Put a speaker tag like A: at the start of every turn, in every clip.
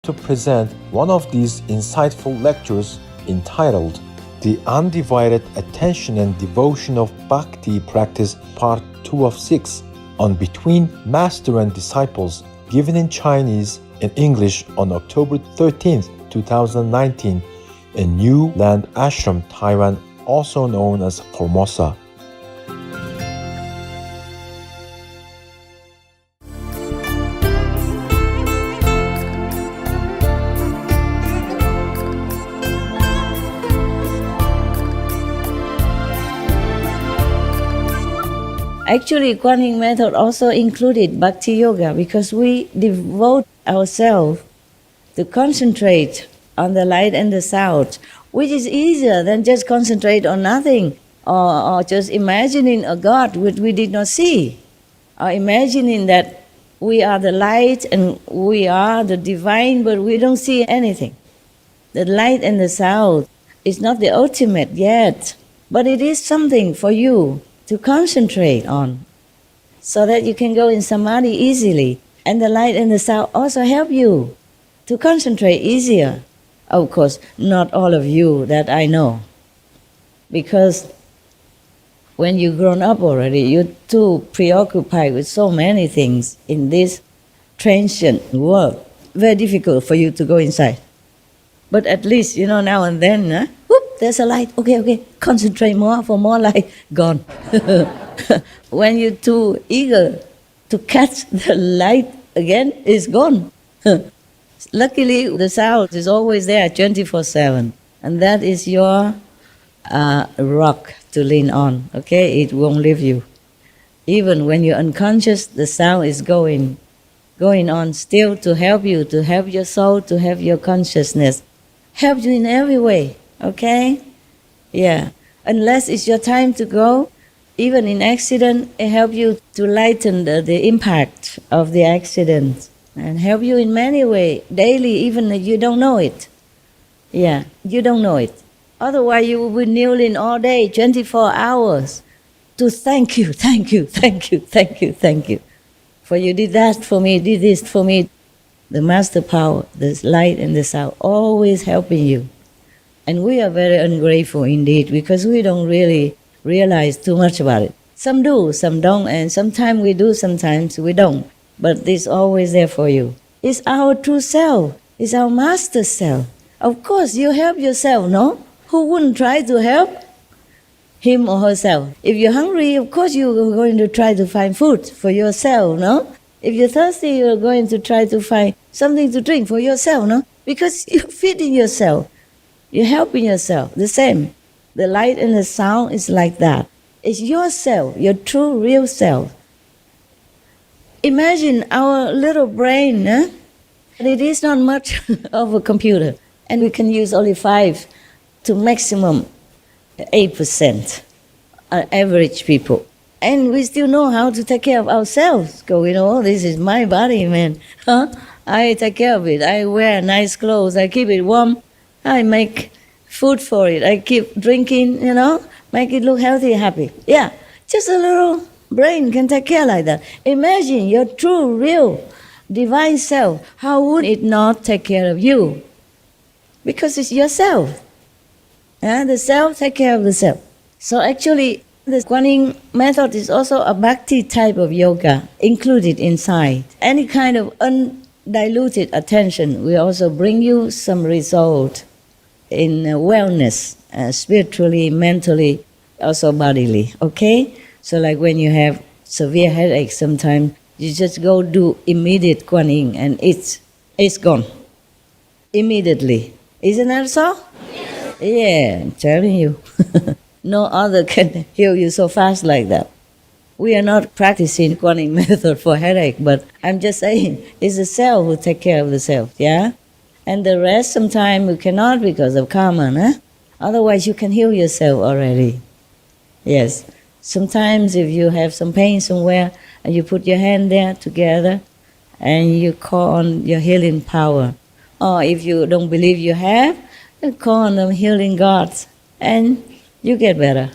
A: to present one of these insightful lectures entitled The Undivided Attention and Devotion of Bhakti Practice Part 2 of 6 on Between Master and Disciples, given in Chinese and English on October 13th, 2019 in New Land Ashram, Taiwan, also known as Formosa.
B: Actually, Kuan Yin method also included Bhakti Yoga because we devote ourselves to concentrate on the light and the sound, which is easier than just concentrate on nothing or just imagining a God which we did not see, or imagining that we are the light and we are the divine, but we don't see anything. The light and the sound is not the ultimate yet, but it is something for you to concentrate on so that you can go in samadhi easily. And the light and the sound also help you to concentrate easier. Of course, not all of you that I know, because when you've grown up already, you're too preoccupied with so many things in this transient world. Very difficult for you to go inside. But at least, now and then, whoop, there's a light. Okay, concentrate more for more light. Gone. When you're too eager to catch the light again, it's gone. Luckily, the sound is always there 24/7. And that is your rock to lean on, okay? It won't leave you. Even when you're unconscious, the sound is going on still to help you, to help your soul, to help your consciousness. Help you in every way, okay? Yeah. Unless it's your time to go, even in accident, it helps you to lighten the impact of the accident and help you in many ways, daily, even if you don't know it. Yeah, you don't know it. Otherwise, you will be kneeling all day, 24 hours, to thank you. For you did that for me, did this for me. The master power, the light and the sound, always helping you. And we are very ungrateful indeed because we don't really realize too much about it. Some do, some don't, and sometimes we do, sometimes we don't. But it's always there for you. It's our true self. It's our master self. Of course, you help yourself, no? Who wouldn't try to help him or herself? If you're hungry, of course you're going to try to find food for yourself, no? If you're thirsty, you're going to try to find something to drink for yourself, no? Because you're feeding yourself. You're helping yourself. The same. The light and the sound is like that. It's yourself, your true, real self. Imagine our little brain, it is not much of a computer. And we can use only 5 to maximum 8% average people. And we still know how to take care of ourselves. Go, this is my body, man. I take care of it. I wear nice clothes. I keep it warm. I make food for it. I keep drinking, make it look healthy, happy. Yeah, just a little brain can take care like that. Imagine your true, real, divine self. How would it not take care of you? Because it's yourself. The self take care of the self. So actually, the Kuan Yin method is also a Bhakti type of yoga included inside. Any kind of undiluted attention will also bring you some result in wellness, spiritually, mentally, also bodily, okay? So like when you have severe headache sometimes, you just go do immediate Kuan Yin and it's gone. Immediately. Isn't that so? Yes. Yeah, I'm telling you. No other can heal you so fast like that. We are not practicing Kuan Yin method for headache, but I'm just saying it's the self who take care of the self, yeah? And the rest sometimes you cannot because of karma, Otherwise you can heal yourself already. Yes. Sometimes if you have some pain somewhere and you put your hand there together and you call on your healing power. Or if you don't believe you have, then call on the healing gods and you get better,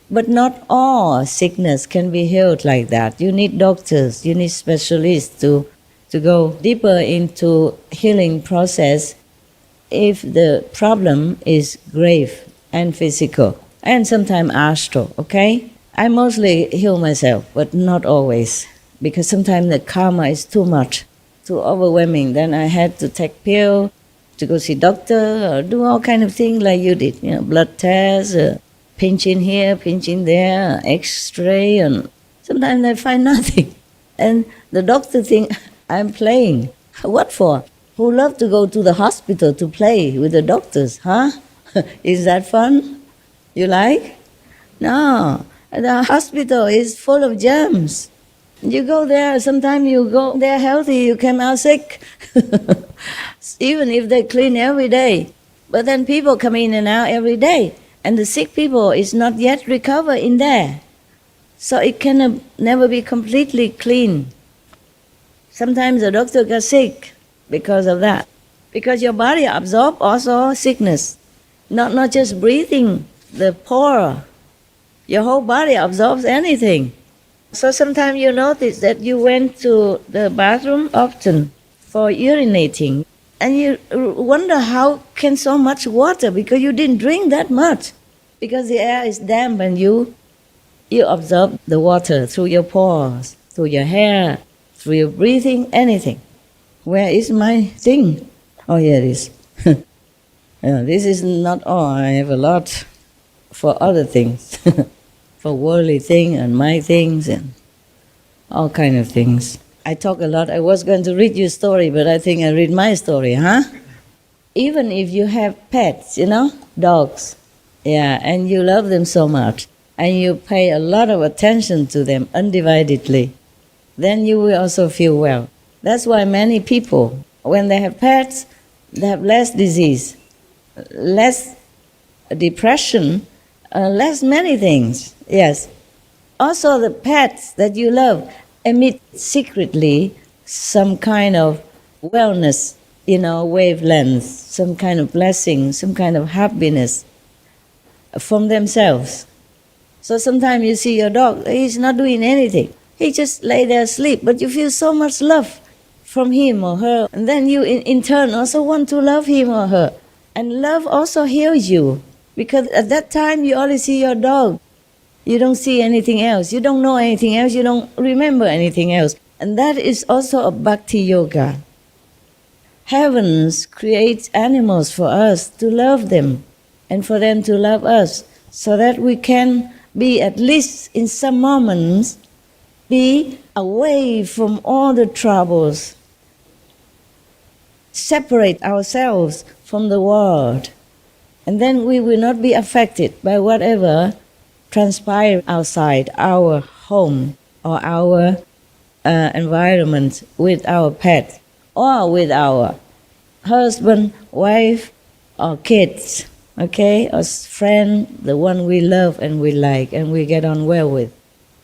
B: But not all sickness can be healed like that. You need doctors, you need specialists to to go deeper into healing process if the problem is grave and physical and sometimes astral, okay? I mostly heal myself, but not always, because sometimes the karma is too much, too overwhelming. Then I had to take pill, to go see doctor, or do all kind of things like you did, blood tests, pinch in here, pinch in there, X-ray, and sometimes I find nothing. And the doctor think I'm playing. What for? Who love to go to the hospital to play with the doctors, huh? Is that fun? You like? No. The hospital is full of germs. You go there, sometimes you go there healthy, you come out sick. Even if they clean every day. But then people come in and out every day. And the sick people is not yet recovered in there. So it can never be completely clean. Sometimes the doctor got sick because of that. Because your body absorbs also sickness. Not just breathing, the pore. Your whole body absorbs anything. So sometimes you notice that you went to the bathroom often for urinating. And you wonder how can so much water, because you didn't drink that much. Because the air is damp and you absorb the water through your pores, through your hair, through your breathing, anything. Where is my thing? Oh, here it is. This is not all. I have a lot for other things. For worldly things and my things and all kind of things. I talk a lot. I was going to read you a story, but I think I read my story, huh? Even if you have pets, dogs, and you love them so much, and you pay a lot of attention to them undividedly, then you will also feel well. That's why many people, when they have pets, they have less disease, less depression, less many things. Yes. Also the pets that you love emit secretly some kind of wellness, wavelengths, some kind of blessing, some kind of happiness from themselves. So sometimes you see your dog, he's not doing anything. He just lay there asleep, but you feel so much love from him or her. And then you in turn also want to love him or her. And love also heals you, because at that time you only see your dog. You don't see anything else. You don't know anything else. You don't remember anything else. And that is also a bhakti yoga. Heavens creates animals for us to love them and for them to love us, so that we can be, at least in some moments, be away from all the troubles, separate ourselves from the world, and then we will not be affected by whatever transpire outside our home or our environment with our pet or with our husband, wife, or kids, okay, or friend, the one we love and we like and we get on well with.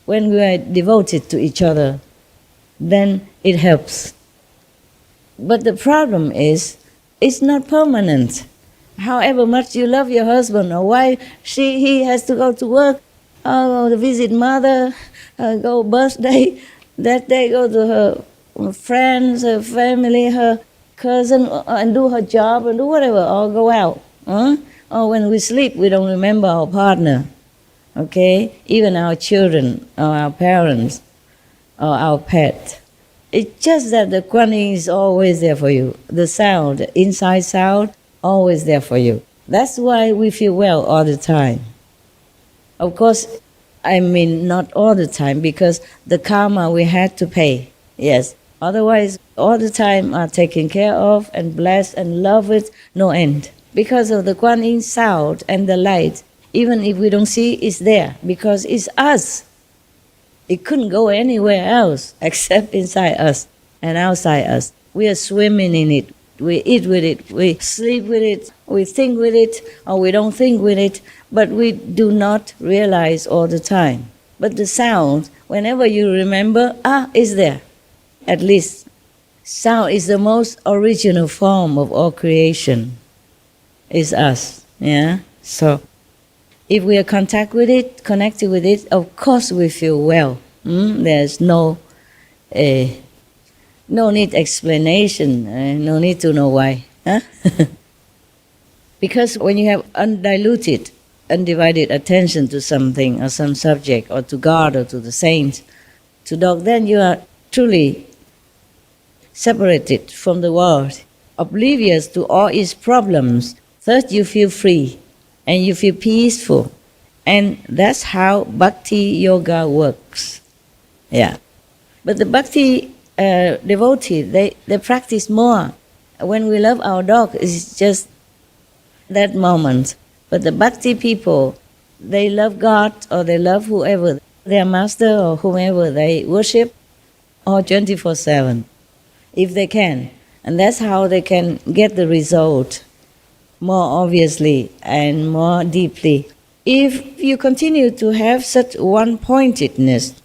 B: When we are devoted to each other, then it helps. But the problem is, it's not permanent. However much you love your husband or wife, he has to go to work, go to visit mother, go birthday, that day go to her friends, her family, her cousin, and do her job and do whatever, or go out. Or when we sleep, we don't remember our partner, okay? Even our children, or our parents, or our pet. It's just that the Kuan Yin is always there for you. The sound, the inside sound, always there for you. That's why we feel well all the time. Of course, I mean not all the time, because the karma we had to pay, yes. Otherwise, all the time are taken care of and blessed and loved with no end. Because of the Kuan Yin sound and the light, even if we don't see, it's there, because it's us. It couldn't go anywhere else except inside us and outside us. We are swimming in it. We eat with it, we sleep with it, we think with it, or we don't think with it, but we do not realize all the time. But the sound, whenever you remember, it's there. At least, sound is the most original form of all creation. It's us, yeah? So, if we are connected with it, of course we feel well. There's no No need explanation, no need to know why. Huh? Because when you have undiluted, undivided attention to something or some subject or to God or to the saints, to dog, then you are truly separated from the world, oblivious to all its problems. Thus you feel free and you feel peaceful. And that's how Bhakti Yoga works. Yeah. But the Bhakti devotee, they practice more. When we love our dog, it's just that moment. But the Bhakti people, they love God or they love whoever, their master or whomever they worship, or 24/7, if they can. And that's how they can get the result more obviously and more deeply. If you continue to have such one-pointedness,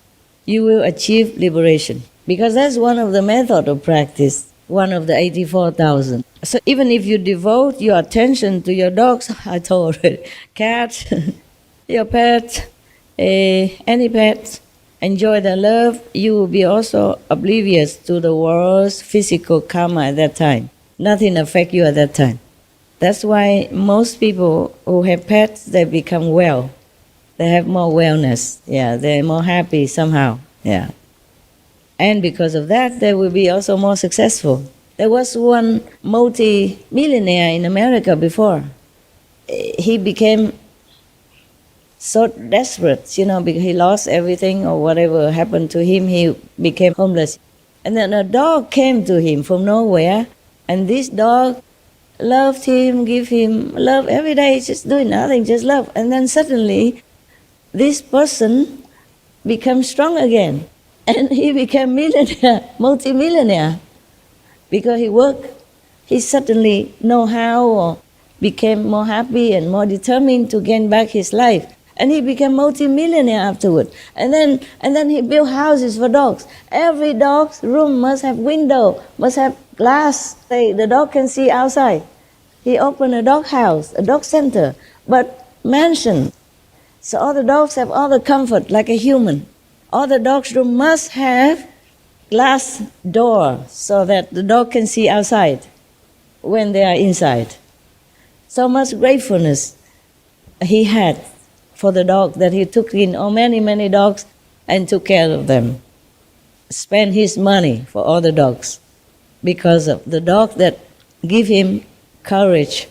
B: you will achieve liberation. Because that's one of the methods of practice, one of the 84,000. So even if you devote your attention to your dogs, I told already, cat, your pet, any pet, enjoy their love, you will be also oblivious to the world's physical karma at that time. Nothing affects you at that time. That's why most people who have pets, they become well. They have more wellness. Yeah, they're more happy somehow. Yeah. And because of that, they will be also more successful. There was one multi-millionaire in America before. He became so desperate, because he lost everything or whatever happened to him, he became homeless. And then a dog came to him from nowhere, and this dog loved him, give him love every day, just doing nothing, just love. And then suddenly, this person becomes strong again. And he became millionaire, multi-millionaire. Because he worked, he suddenly know how or became more happy and more determined to gain back his life. And he became multi-millionaire afterward. And then he built houses for dogs. Every dog's room must have window, must have glass. The dog can see outside. He opened a dog house, a dog center, but mansion. So all the dogs have all the comfort like a human. All the dogs' room must have glass door so that the dog can see outside when they are inside. So much gratefulness he had for the dog that he took in many, many dogs and took care of them. Spent his money for all the dogs because of the dog that give him courage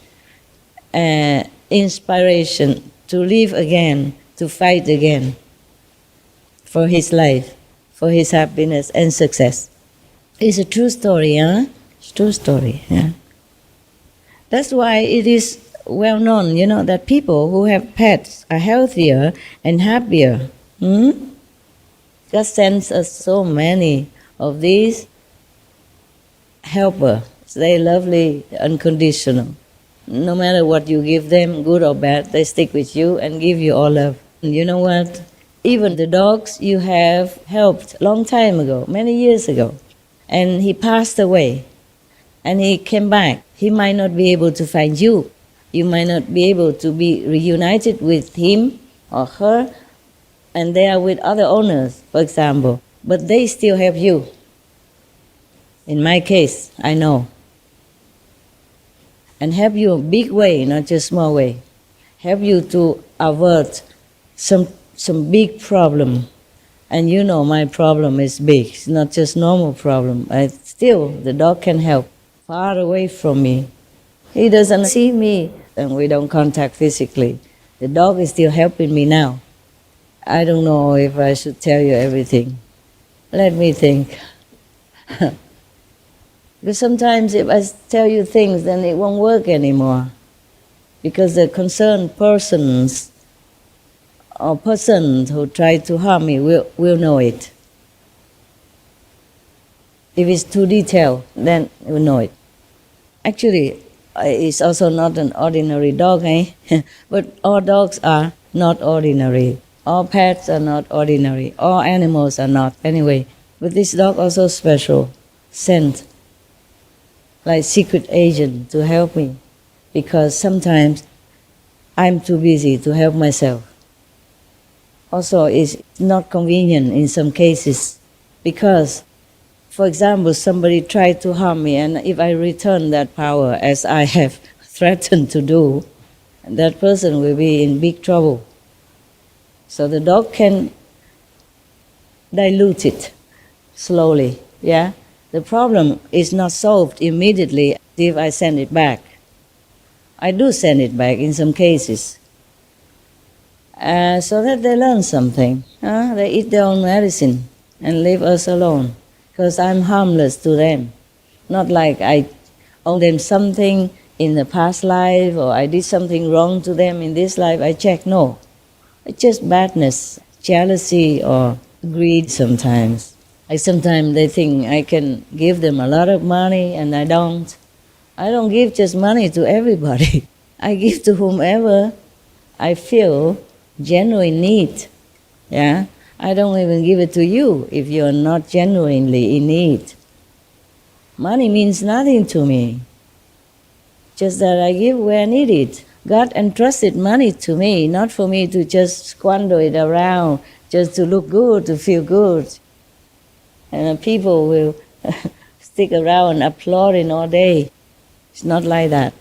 B: and inspiration to live again, to fight again for his life, for his happiness and success. It's a true story, huh? It's a true story, yeah. That's why it is well known, that people who have pets are healthier and happier. God sends us so many of these helpers. They're lovely, unconditional. No matter what you give them, good or bad, they stick with you and give you all love. And you know what? Even the dogs you have helped long time ago, many years ago, and he passed away, and he came back. He might not be able to find you. You might not be able to be reunited with him or her, and they are with other owners, for example, but they still help you. In my case, I know. And help you a big way, not just small way. Help you to avert some big problem. And my problem is big. It's not just normal problem. Still, the dog can help. Far away from me. He doesn't see me, and we don't contact physically. The dog is still helping me now. I don't know if I should tell you everything. Let me think. Because sometimes if I tell you things, then it won't work anymore. Because the concerned persons or persons who try to harm me will know it. If it's too detailed, then we'll know it. Actually, it's also not an ordinary dog, but all dogs are not ordinary. All pets are not ordinary. All animals are not, anyway. But this dog also special, sent, like secret agent to help me. Because sometimes I'm too busy to help myself. Also, it's not convenient in some cases, because For example, somebody tried to harm me, and if I return that power as I have threatened to do, that person will be in big trouble. So the dog can dilute it slowly, yeah? The problem is not solved immediately if I send it back. I do send it back in some cases. So that they learn something. They eat their own medicine and leave us alone. Because I'm harmless to them. Not like I owe them something in the past life or I did something wrong to them in this life. I check, no. It's just badness, jealousy or greed sometimes. Sometimes they think I can give them a lot of money and I don't. I don't give just money to everybody. I give to whomever I feel genuine need. Yeah? I don't even give it to you if you're not genuinely in need. Money means nothing to me. Just that I give where I need it. God entrusted money to me, not for me to just squander it around, just to look good, to feel good. And people will stick around applauding all day. It's not like that.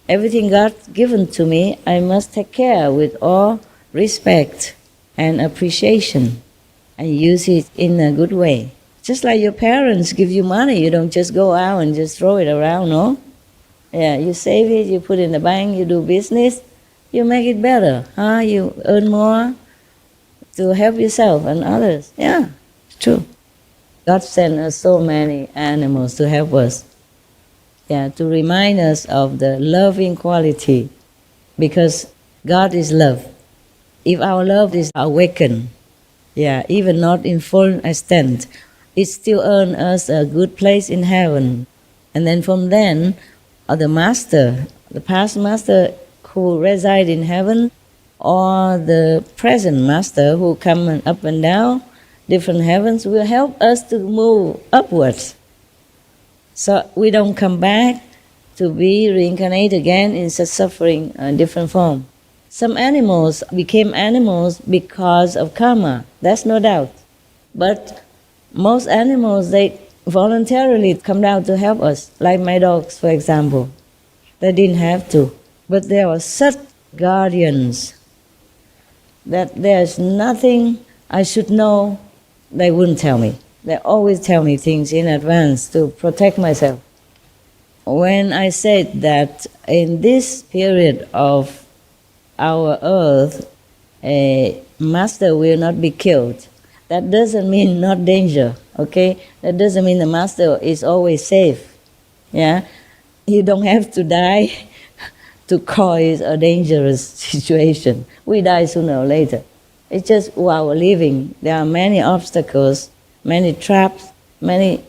B: Everything God given to me, I must take care with all respect and appreciation and use it in a good way. Just like your parents give you money, you don't just go out and just throw it around, no? Yeah, you save it, you put it in the bank, you do business, you make it better, you earn more to help yourself and others. Yeah, it's true. God sent us so many animals to help us. Yeah, to remind us of the loving quality, because God is love. If our love is awakened, even not in full extent, it still earns us a good place in heaven. And then from then, the master, the past master who reside in heaven, or the present master who come up and down, different heavens, will help us to move upwards. So we don't come back to be reincarnated again in such suffering, different form. Some animals became animals because of karma, that's no doubt. But most animals, they voluntarily come down to help us, like my dogs, for example. They didn't have to. But they were such guardians that there's nothing I should know they wouldn't tell me. They always tell me things in advance to protect myself. When I said that in this period of our earth, a master will not be killed, that doesn't mean not danger, okay? That doesn't mean the master is always safe, yeah? You don't have to die to cause a dangerous situation. We die sooner or later. It's just while we're living, there are many obstacles, many traps, many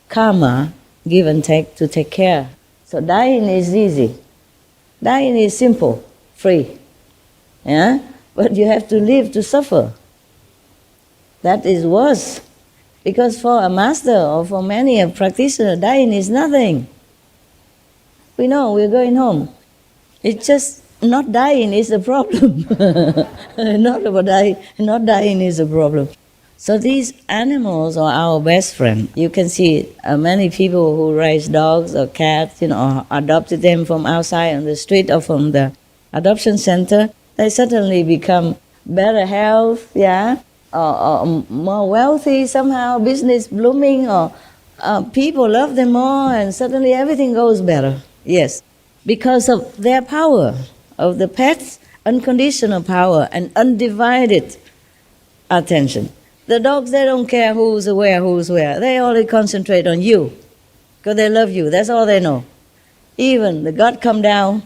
B: karma give and take to take care. So dying is easy. Dying is simple, free. Yeah? But you have to live to suffer. That is worse. Because for a master or for many a practitioner, dying is nothing. We know we're going home. It's just not dying is the problem. Not dying is the problem. So these animals are our best friend. You can see many people who raise dogs or cats, or adopted them from outside on the street or from the adoption center. They suddenly become better health, or more wealthy somehow, business blooming, or people love them more, and suddenly everything goes better. Yes, because of their power, of the pet's unconditional power and undivided attention. The dogs, they don't care who's where. They only concentrate on you because they love you. That's all they know. Even the God come down,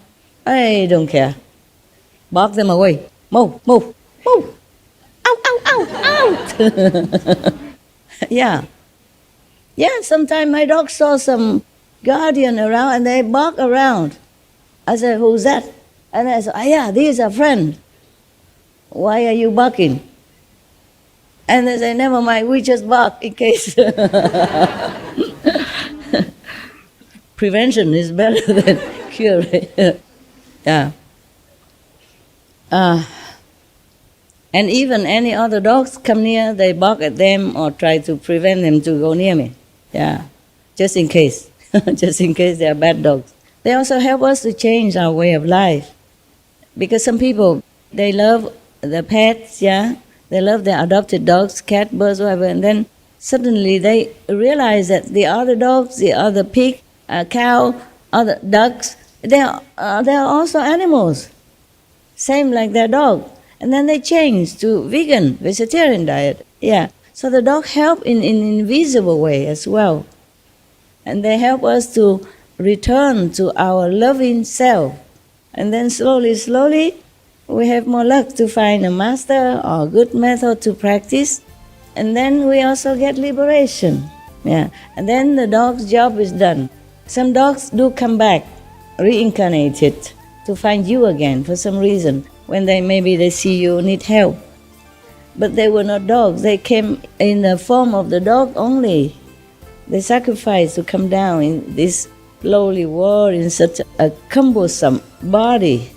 B: I don't care. Bark them away. Move. Ow. Yeah, sometimes my dog saw some guardian around and they bark around. I said, who's that? And I said, this is a friend. Why are you barking? And they say, never mind, we just bark in case. Prevention is better than cure. Yeah. And even any other dogs come near, they bark at them or try to prevent them to go near me. Yeah, just in case. Just in case they are bad dogs. They also help us to change our way of life. Because some people, they love the pets, yeah? They love their adopted dogs, cat, birds, whatever, and then suddenly they realize that the other dogs, the other pig, cow, other ducks, they are also animals, same like their dog. And then they change to vegan, vegetarian diet. Yeah. So the dog help in invisible way as well. And they help us to return to our loving self. And then slowly, we have more luck to find a master or a good method to practice. And then we also get liberation. Yeah. And then the dog's job is done. Some dogs do come back, reincarnated, to find you again for some reason, when maybe they see you need help. But they were not dogs. They came in the form of the dog only. They sacrificed to come down in this lowly world in such a cumbersome body.